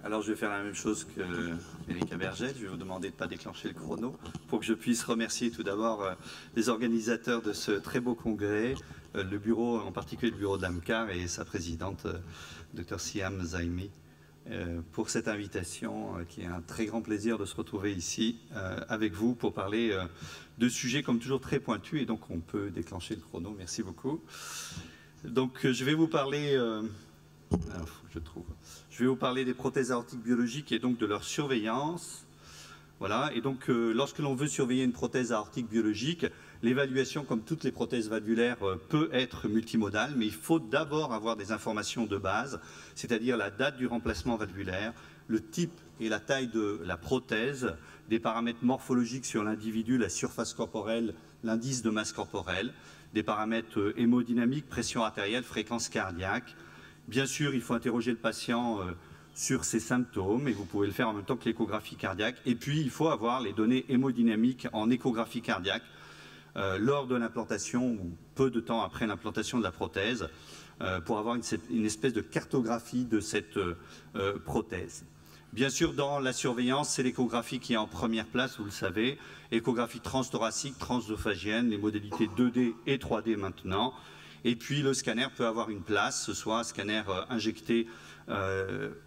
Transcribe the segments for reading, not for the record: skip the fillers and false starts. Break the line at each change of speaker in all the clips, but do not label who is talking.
Alors je vais faire la même chose que Erika Bergel, je vais vous demander de ne pas déclencher le chrono pour que je puisse remercier tout d'abord les organisateurs de ce très beau congrès, le bureau, en particulier le bureau de l'AMCAR et sa présidente, Dr Siam Zaimi, pour cette invitation qui est un très grand plaisir de se retrouver ici avec vous pour parler de sujets comme toujours très pointus et donc on peut déclencher le chrono. Merci beaucoup. Donc je vais vous parler... Je vais vous parler des prothèses aortiques biologiques et donc de leur surveillance. Voilà. Et donc, lorsque l'on veut surveiller une prothèse aortique biologique, l'évaluation, comme toutes les prothèses valvulaires, peut être multimodale, mais il faut d'abord avoir des informations de base, c'est-à-dire la date du remplacement valvulaire, le type et la taille de la prothèse, des paramètres morphologiques sur l'individu, la surface corporelle, l'indice de masse corporelle, des paramètres hémodynamiques, pression artérielle, fréquence cardiaque. Bien sûr, il faut interroger le patient sur ses symptômes et vous pouvez le faire en même temps que l'échographie cardiaque. Et puis, il faut avoir les données hémodynamiques en échographie cardiaque lors de l'implantation ou peu de temps après l'implantation de la prothèse pour avoir une espèce de cartographie de cette prothèse. Bien sûr, dans la surveillance, c'est l'échographie qui est en première place, vous le savez. Échographie transthoracique, transœsophagienne, les modalités 2D et 3D maintenant. Et puis le scanner peut avoir une place, ce soit scanner injecté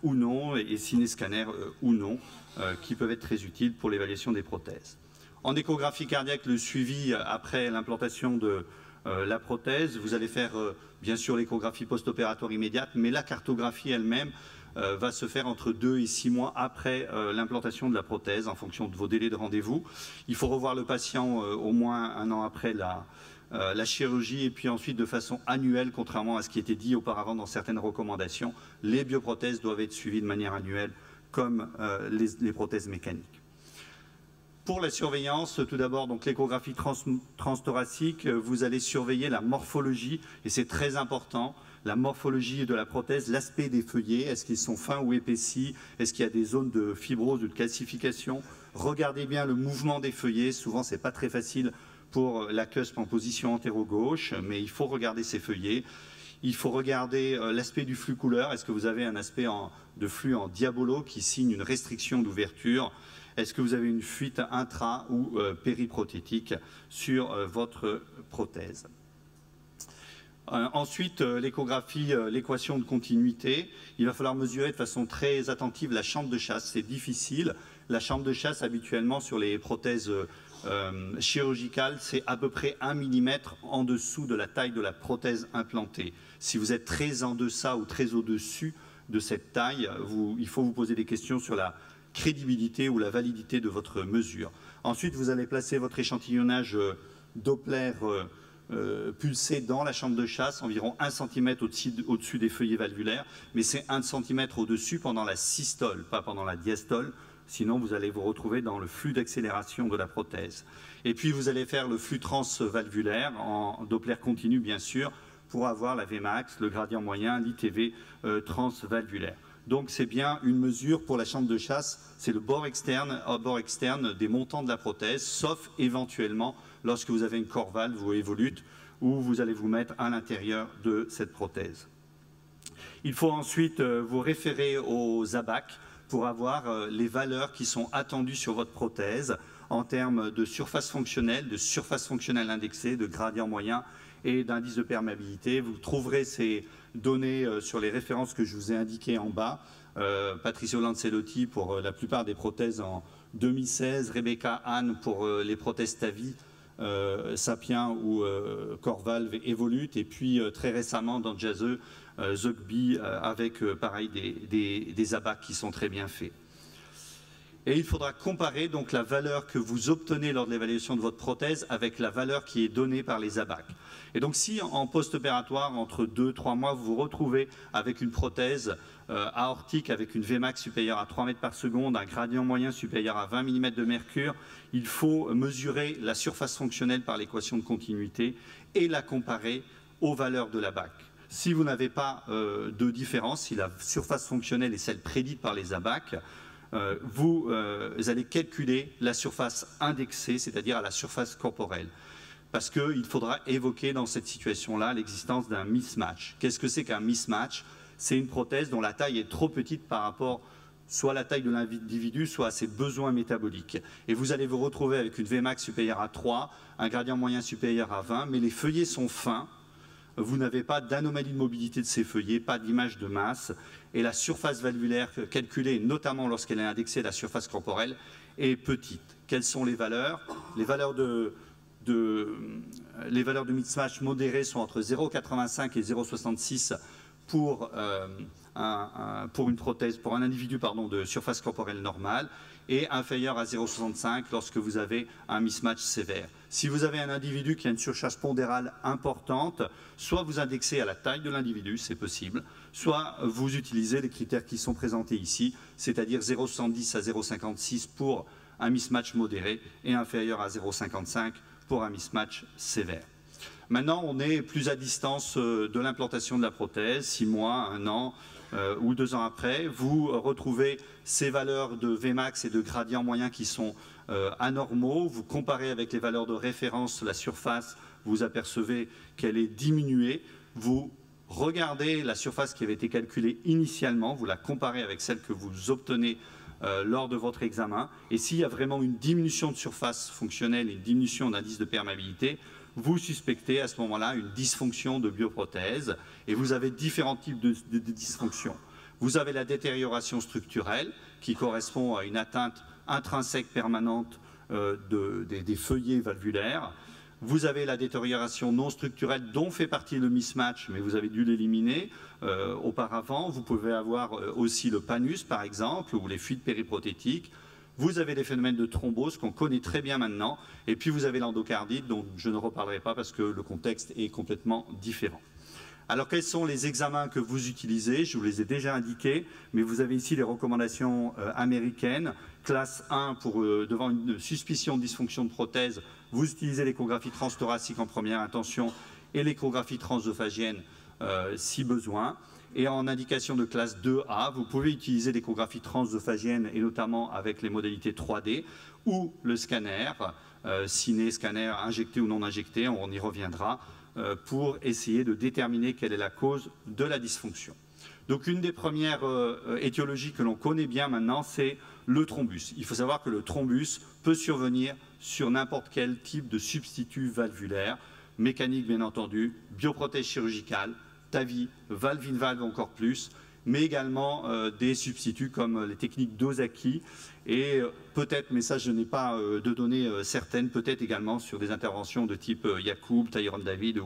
ou non, et ciné-scanner ou non, qui peuvent être très utiles pour l'évaluation des prothèses. En échographie cardiaque, le suivi après l'implantation de la prothèse, vous allez faire bien sûr l'échographie post-opératoire immédiate, mais la cartographie elle-même va se faire entre 2 et 6 mois après l'implantation de la prothèse, en fonction de vos délais de rendez-vous. Il faut revoir le patient au moins 1 an après la chirurgie et puis ensuite de façon annuelle, contrairement à ce qui était dit auparavant dans certaines recommandations, les bioprothèses doivent être suivies de manière annuelle comme les prothèses mécaniques. Pour la surveillance, tout d'abord, donc l'échographie transthoracique, vous allez surveiller la morphologie et c'est très important. La morphologie de la prothèse, l'aspect des feuillets, est-ce qu'ils sont fins ou épaissis, est-ce qu'il y a des zones de fibrose ou de calcification. Regardez bien le mouvement des feuillets, souvent c'est pas très facile pour la cusp en position antéro-gauche, mais il faut regarder ces feuillets. Il faut regarder l'aspect du flux couleur. Est-ce que vous avez un aspect de flux en diabolo qui signe une restriction d'ouverture? Est-ce que vous avez une fuite intra- ou périprothétique sur votre prothèse? Ensuite, l'échographie, l'équation de continuité. Il va falloir mesurer de façon très attentive la chambre de chasse. C'est difficile. La chambre de chasse, habituellement, sur les prothèses chirurgicales, c'est à peu près 1 mm en dessous de la taille de la prothèse implantée. Si vous êtes très en deçà ou très au-dessus de cette taille, il faut vous poser des questions sur la crédibilité ou la validité de votre mesure. Ensuite, vous allez placer votre échantillonnage Doppler pulsé dans la chambre de chasse, environ 1 cm au-dessus des feuillets valvulaires, mais c'est 1 cm au-dessus pendant la systole, pas pendant la diastole. Sinon, vous allez vous retrouver dans le flux d'accélération de la prothèse. Et puis, vous allez faire le flux transvalvulaire en Doppler continu, bien sûr, pour avoir la Vmax, le gradient moyen, l'ITV transvalvulaire. Donc, c'est bien une mesure pour la chambre de chasse, c'est le bord externe des montants de la prothèse, sauf éventuellement lorsque vous avez une corvalve ou évolute, où vous allez vous mettre à l'intérieur de cette prothèse. Il faut ensuite vous référer aux ABAC, pour avoir les valeurs qui sont attendues sur votre prothèse en termes de surface fonctionnelle indexée, de gradient moyen et d'indice de perméabilité. Vous trouverez ces données sur les références que je vous ai indiquées en bas. Patricio Lancelotti pour la plupart des prothèses en 2016, Rebecca Hahn pour les prothèses TAVI, Sapien ou Corvalve Evolute, et puis très récemment dans Jazeux, Zogby avec pareil des abats qui sont très bien faits. Et il faudra comparer donc la valeur que vous obtenez lors de l'évaluation de votre prothèse avec la valeur qui est donnée par les ABAC. Et donc si en post-opératoire, entre 2-3 mois, vous vous retrouvez avec une prothèse aortique avec une Vmax supérieure à 3 mètres par seconde, un gradient moyen supérieur à 20 mm de mercure, il faut mesurer la surface fonctionnelle par l'équation de continuité et la comparer aux valeurs de l'ABAC. Si vous n'avez pas de différence, si la surface fonctionnelle est celle prédite par les ABAC, vous allez calculer la surface indexée, c'est-à-dire à la surface corporelle. Parce qu'il faudra évoquer dans cette situation-là l'existence d'un mismatch. Qu'est-ce que c'est qu'un mismatch? C'est une prothèse dont la taille est trop petite par rapport soit la taille de l'individu, soit à ses besoins métaboliques. Et vous allez vous retrouver avec une Vmax supérieure à 3, un gradient moyen supérieur à 20, mais les feuillets sont fins. Vous n'avez pas d'anomalie de mobilité de ces feuillets, pas d'image de masse, et la surface valvulaire calculée, notamment lorsqu'elle est indexée à la surface corporelle, est petite. Quelles sont les valeurs? Les valeurs de mismatch modéré sont entre 0,85 et 0,66 pour une prothèse, pour un individu de surface corporelle normale, et inférieur à 0,65 lorsque vous avez un mismatch sévère. Si vous avez un individu qui a une surcharge pondérale importante, soit vous indexez à la taille de l'individu, c'est possible, soit vous utilisez les critères qui sont présentés ici, c'est-à-dire 0,70 à 0,56 pour un mismatch modéré et inférieur à 0,55 pour un mismatch sévère. Maintenant, on est plus à distance de l'implantation de la prothèse, 6 mois, 1 an ou 2 ans après. Vous retrouvez ces valeurs de Vmax et de gradient moyen qui sont anormaux. Vous comparez avec les valeurs de référence, la surface, vous apercevez qu'elle est diminuée. Vous regardez la surface qui avait été calculée initialement, vous la comparez avec celle que vous obtenez lors de votre examen. Et s'il y a vraiment une diminution de surface fonctionnelle et une diminution d'indice de perméabilité, vous suspectez à ce moment-là une dysfonction de bioprothèse, et vous avez différents types de dysfonctions. Vous avez la détérioration structurelle qui correspond à une atteinte intrinsèque permanente des feuillets valvulaires. Vous avez la détérioration non structurelle dont fait partie le mismatch, mais vous avez dû l'éliminer auparavant. Vous pouvez avoir aussi le panus, par exemple, ou les fuites périprothétiques. Vous avez les phénomènes de thrombose qu'on connaît très bien maintenant, et puis vous avez l'endocardite dont je ne reparlerai pas parce que le contexte est complètement différent. Alors quels sont les examens que vous utilisez? Je vous les ai déjà indiqués, mais vous avez ici les recommandations américaines. Classe 1, devant une suspicion de dysfonction de prothèse, vous utilisez l'échographie transthoracique en première intention et l'échographie transœsophagienne si besoin. Et en indication de classe 2A, vous pouvez utiliser l'échographie transœsophagienne et notamment avec les modalités 3D ou le scanner, ciné, scanner injecté ou non injecté, on y reviendra, pour essayer de déterminer quelle est la cause de la dysfonction. Donc une des premières étiologies que l'on connaît bien maintenant, c'est le thrombus. Il faut savoir que le thrombus peut survenir sur n'importe quel type de substitut valvulaire, mécanique bien entendu, bioprothèse chirurgicale, TAVI, valve-in-valve encore plus, mais également des substituts comme les techniques d'Ozaki et peut-être, mais ça je n'ai pas de données certaines, peut-être également sur des interventions de type Yacoub, Tyron David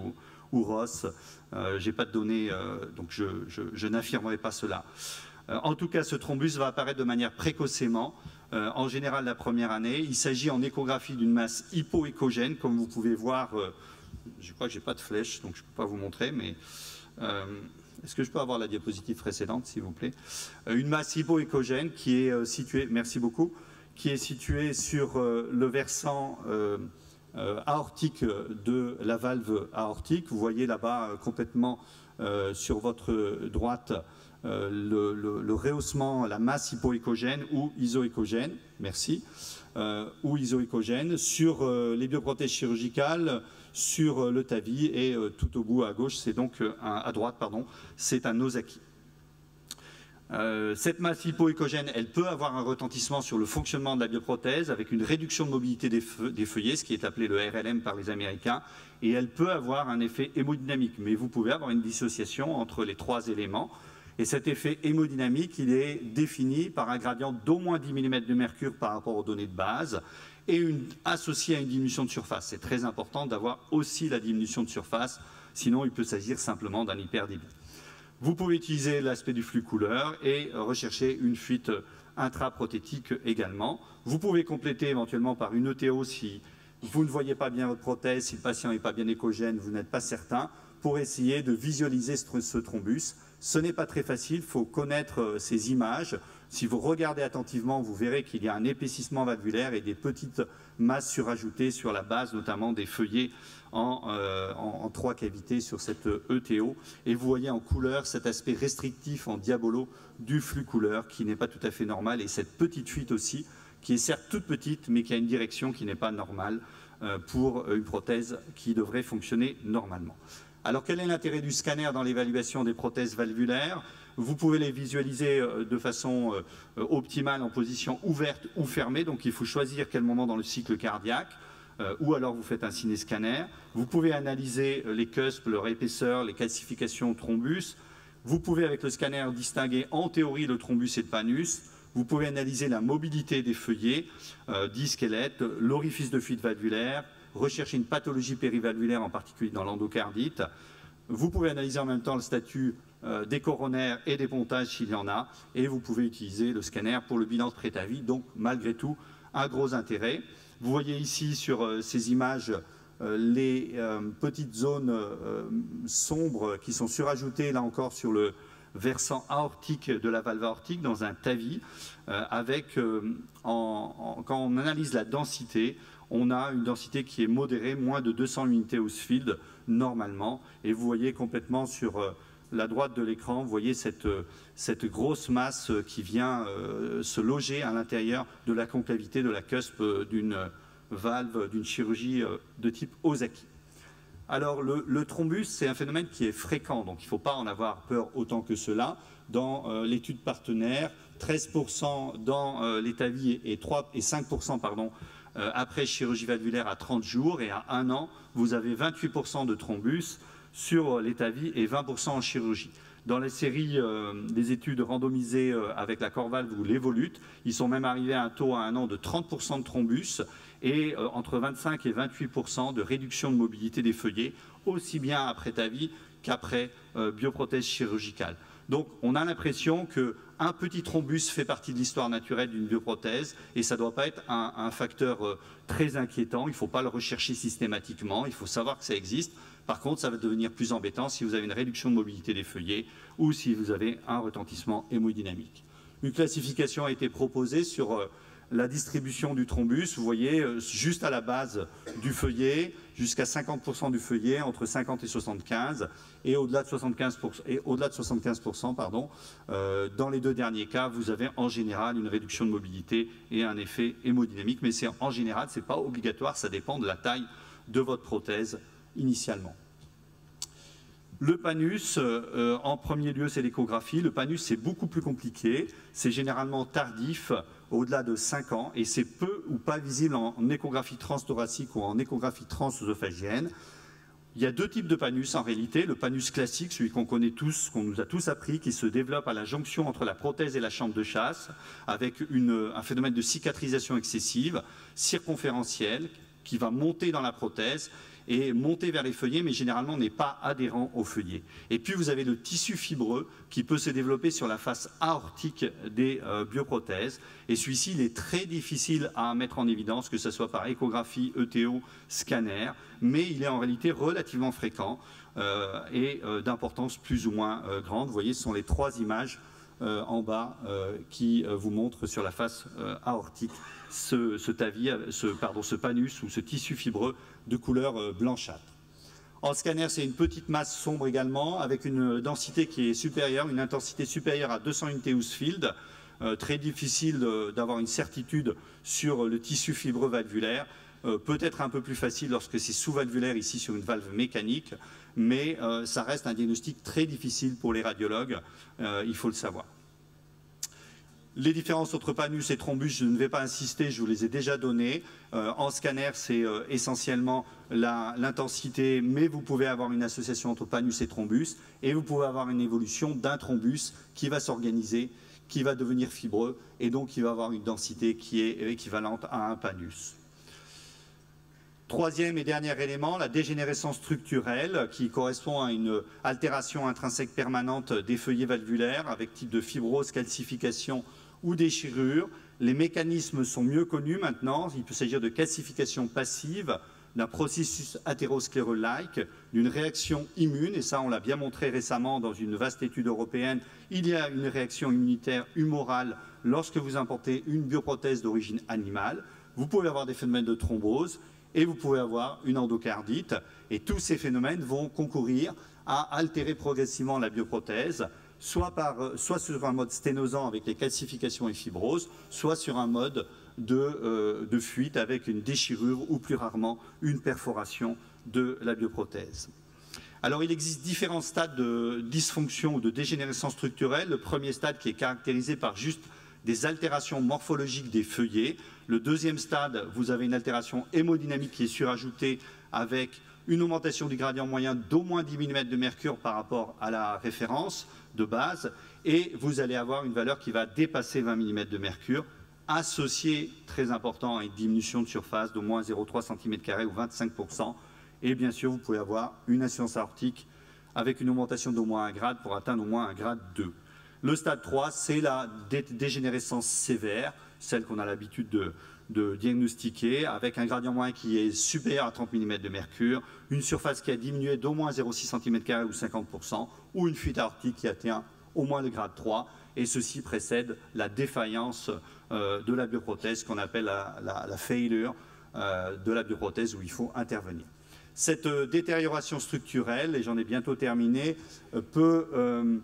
ou Ross. Je n'ai pas de données, donc je n'affirmerai pas cela. En tout cas, ce thrombus va apparaître de manière précocement, en général la première année. Il s'agit en échographie d'une masse hypoéchogène, comme vous pouvez voir. Je crois que je n'ai pas de flèche, donc je ne peux pas vous montrer, mais est-ce que je peux avoir la diapositive précédente, s'il vous plaît? Une masse hypoéchogène qui est située, merci beaucoup, qui est située sur le versant aortique de la valve aortique. Vous voyez là-bas complètement sur votre droite le rehaussement, la masse hypoéchogène ou isoéchogène, merci, ou isoéchogène sur les bioprothèses chirurgicales, sur le TAVI et tout au bout à gauche, c'est donc à droite, pardon, c'est un Ozaki. Cette masse hypoéchogène, elle peut avoir un retentissement sur le fonctionnement de la bioprothèse avec une réduction de mobilité des feuillets, ce qui est appelé le RLM par les Américains, et elle peut avoir un effet hémodynamique, mais vous pouvez avoir une dissociation entre les trois éléments. Et cet effet hémodynamique, il est défini par un gradient d'au moins 10 mm de mercure par rapport aux données de base et associé à une diminution de surface. C'est très important d'avoir aussi la diminution de surface, sinon il peut s'agir simplement d'un hyperdébit. Vous pouvez utiliser l'aspect du flux couleur et rechercher une fuite intraprothétique également. Vous pouvez compléter éventuellement par une ETO si vous ne voyez pas bien votre prothèse, si le patient n'est pas bien échogène, vous n'êtes pas certain, pour essayer de visualiser ce thrombus. Ce n'est pas très facile, il faut connaître ces images. Si vous regardez attentivement, vous verrez qu'il y a un épaississement valvulaire et des petites masses surajoutées sur la base, notamment des feuillets en 3 cavités sur cette ETO. Et vous voyez en couleur cet aspect restrictif en diabolo du flux couleur qui n'est pas tout à fait normal. Et cette petite fuite aussi, qui est certes toute petite, mais qui a une direction qui n'est pas normale pour une prothèse qui devrait fonctionner normalement. Alors quel est l'intérêt du scanner dans l'évaluation des prothèses valvulaires? Vous pouvez les visualiser de façon optimale en position ouverte ou fermée. Donc il faut choisir quel moment dans le cycle cardiaque. Ou alors vous faites un ciné-scanner. Vous pouvez analyser les cusps, leur épaisseur, les calcifications thrombus. Vous pouvez avec le scanner distinguer en théorie le thrombus et le panus. Vous pouvez analyser la mobilité des feuillets, dit squelette, l'orifice de fuite valvulaire, rechercher une pathologie périvalvulaire, en particulier dans l'endocardite. Vous pouvez analyser en même temps le statut des coronaires et des pontages s'il y en a. Et vous pouvez utiliser le scanner pour le bilan de pré-AVI. Donc malgré tout, un gros intérêt. Vous voyez ici sur ces images les petites zones sombres qui sont surajoutées là encore sur le versant aortique de la valve aortique dans un TAVI avec, quand on analyse la densité, on a une densité qui est modérée, moins de 200 unités Hounsfield normalement, et vous voyez complètement sur la droite de l'écran, vous voyez cette grosse masse qui vient se loger à l'intérieur de la concavité de la cusp d'une valve, d'une chirurgie de type Ozaki. Alors le thrombus, c'est un phénomène qui est fréquent, donc il ne faut pas en avoir peur autant que cela. Dans l'étude partenaire, 13% dans les TAVI et 5% pardon, après chirurgie valvulaire à 30 jours, et à 1 an, vous avez 28% de thrombus sur les TAVI et 20% en chirurgie. Dans les séries des études randomisées avec la Corvalve ou l'Evolute, ils sont même arrivés à un taux à 1 an de 30% de thrombus et entre 25 et 28% de réduction de mobilité des feuillets, aussi bien après TAVI qu'après bioprothèse chirurgicale. Donc on a l'impression qu'un petit thrombus fait partie de l'histoire naturelle d'une bioprothèse et ça ne doit pas être un facteur très inquiétant. Il ne faut pas le rechercher systématiquement, il faut savoir que ça existe. Par contre, ça va devenir plus embêtant si vous avez une réduction de mobilité des feuillets ou si vous avez un retentissement hémodynamique. Une classification a été proposée sur la distribution du thrombus. Vous voyez, juste à la base du feuillet, jusqu'à 50% du feuillet, entre 50 et 75, et au-delà de 75%, pardon, dans les deux derniers cas, vous avez en général une réduction de mobilité et un effet hémodynamique, mais c'est en général, ce n'est pas obligatoire, ça dépend de la taille de votre prothèse initialement. Le panus, en premier lieu, c'est l'échographie. Le panus, c'est beaucoup plus compliqué. C'est généralement tardif, au-delà de 5 ans, et c'est peu ou pas visible en échographie transthoracique ou en échographie transœsophagienne. Il y a deux types de panus en réalité. Le panus classique, celui qu'on connaît tous, qu'on nous a tous appris, qui se développe à la jonction entre la prothèse et la chambre de chasse, avec un phénomène de cicatrisation excessive, circonférentielle, qui va monter dans la prothèse et monter vers les feuillets, mais généralement n'est pas adhérent aux feuillets. Et puis vous avez le tissu fibreux qui peut se développer sur la face aortique des bioprothèses. Et celui-ci, il est très difficile à mettre en évidence, que ce soit par échographie, ETO, scanner, mais il est en réalité relativement fréquent et d'importance plus ou moins grande. Vous voyez, ce sont les trois images en bas qui vous montrent sur la face aortique ce panus ou ce tissu fibreux de couleur blanchâtre. En scanner, c'est une petite masse sombre également, avec une densité qui est supérieure, une intensité supérieure à 200 unités Hounsfield. Très difficile d'avoir une certitude sur le tissu fibreux valvulaire. Peut-être un peu plus facile lorsque c'est sous-valvulaire, ici sur une valve mécanique, mais ça reste un diagnostic très difficile pour les radiologues, il faut le savoir. Les différences entre panus et thrombus, je ne vais pas insister, je vous les ai déjà données. En scanner, c'est essentiellement l'intensité, mais vous pouvez avoir une association entre panus et thrombus, et vous pouvez avoir une évolution d'un thrombus qui va s'organiser, qui va devenir fibreux, et donc qui va avoir une densité qui est équivalente à un panus. Troisième et dernier élément, la dégénérescence structurelle qui correspond à une altération intrinsèque permanente des feuillets valvulaires avec type de fibrose, calcification ou déchirure. Les mécanismes sont mieux connus maintenant. Il peut s'agir de calcification passive, d'un processus athéroscléreux-like, d'une réaction immune, et ça on l'a bien montré récemment dans une vaste étude européenne. Il y a une réaction immunitaire humorale lorsque vous importez une bioprothèse d'origine animale. Vous pouvez avoir des phénomènes de thrombose et vous pouvez avoir une endocardite. Et tous ces phénomènes vont concourir à altérer progressivement la bioprothèse, soit sur un mode sténosant avec les calcifications et fibroses, soit sur un mode de fuite avec une déchirure ou plus rarement une perforation de la bioprothèse. Alors, il existe différents stades de dysfonction ou de dégénérescence structurelle. Le premier stade qui est caractérisé par juste des altérations morphologiques des feuillets. Le deuxième stade, vous avez une altération hémodynamique qui est surajoutée avec une augmentation du gradient moyen d'au moins 10 mm de mercure par rapport à la référence de base. Et vous allez avoir une valeur qui va dépasser 20 mm de mercure, associée, très important, à une diminution de surface d'au moins 0,3 cm² ou 25%. Et bien sûr, vous pouvez avoir une insuffisance aortique avec une augmentation d'au moins 1 grade pour atteindre au moins un grade 2. Le stade 3, c'est la dégénérescence sévère, celle qu'on a l'habitude de diagnostiquer, avec un gradient moyen qui est supérieur à 30 mm de mercure, une surface qui a diminué d'au moins 0,6 cm² ou 50%, ou une fuite aortique qui atteint au moins le grade 3, et ceci précède la défaillance de la bioprothèse, qu'on appelle la failure de la bioprothèse, où il faut intervenir. Cette détérioration structurelle, et j'en ai bientôt terminé, peut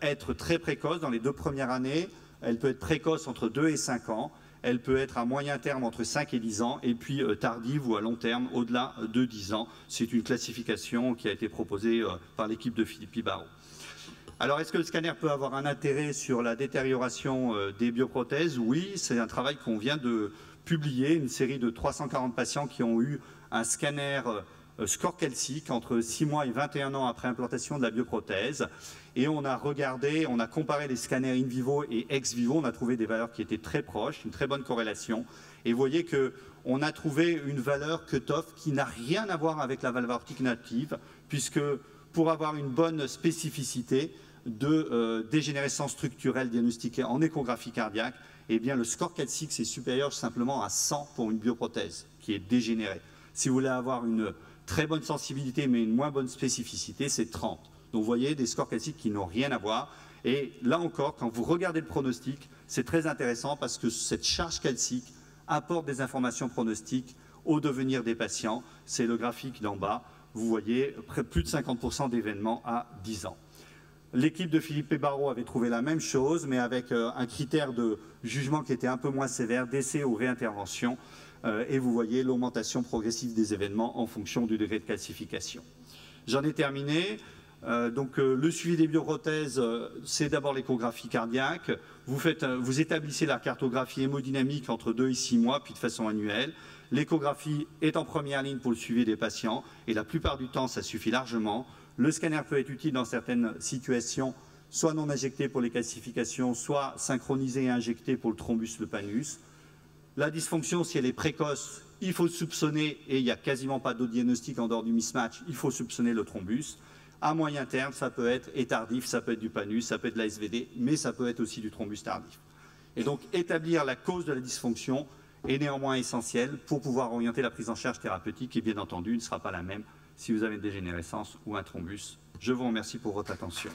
être très précoce dans les 2 premières années. Elle peut être précoce entre 2 et 5 ans. Elle peut être à moyen terme entre 5 et 10 ans. Et puis tardive ou à long terme au-delà de 10 ans. C'est une classification qui a été proposée par l'équipe de Philippe Barrault. Alors, est-ce que le scanner peut avoir un intérêt sur la détérioration des bioprothèses? Oui, c'est un travail qu'on vient de publier, une série de 340 patients qui ont eu un scanner score calcique entre 6 mois et 21 ans après implantation de la bioprothèse. Et on a regardé, on a comparé les scanners in vivo et ex vivo. On a trouvé des valeurs qui étaient très proches, une très bonne corrélation. Et vous voyez qu'on a trouvé une valeur cutoff qui n'a rien à voir avec la valve aortique native, puisque pour avoir une bonne spécificité de dégénérescence structurelle diagnostiquée en échographie cardiaque, eh bien le score calcique c'est supérieur simplement à 100 pour une bioprothèse qui est dégénérée. Si vous voulez avoir une très bonne sensibilité mais une moins bonne spécificité, c'est 30. Donc vous voyez des scores calciques qui n'ont rien à voir. Et là encore, quand vous regardez le pronostic, c'est très intéressant parce que cette charge calcique apporte des informations pronostiques au devenir des patients. C'est le graphique d'en bas. Vous voyez plus de 50% d'événements à 10 ans. L'équipe de Philippe Barrault avait trouvé la même chose, mais avec un critère de jugement qui était un peu moins sévère, d'essai ou réintervention. Et vous voyez l'augmentation progressive des événements en fonction du degré de calcification. J'en ai terminé. Le suivi des bioprothèses, c'est d'abord l'échographie cardiaque. Vous établissez la cartographie hémodynamique entre 2 et 6 mois, puis de façon annuelle. L'échographie est en première ligne pour le suivi des patients, et la plupart du temps, ça suffit largement. Le scanner peut être utile dans certaines situations, soit non injecté pour les calcifications, soit synchronisé et injecté pour le thrombus, le panus. La dysfonction, si elle est précoce, il faut soupçonner, et il n'y a quasiment pas d'autre diagnostic en dehors du mismatch, il faut soupçonner le thrombus. À moyen terme, ça peut être et tardif, ça peut être du panus, ça peut être de la SVD, mais ça peut être aussi du thrombus tardif. Et donc, établir la cause de la dysfonction est néanmoins essentiel pour pouvoir orienter la prise en charge thérapeutique, et bien entendu, ne sera pas la même si vous avez une dégénérescence ou un thrombus. Je vous remercie pour votre attention.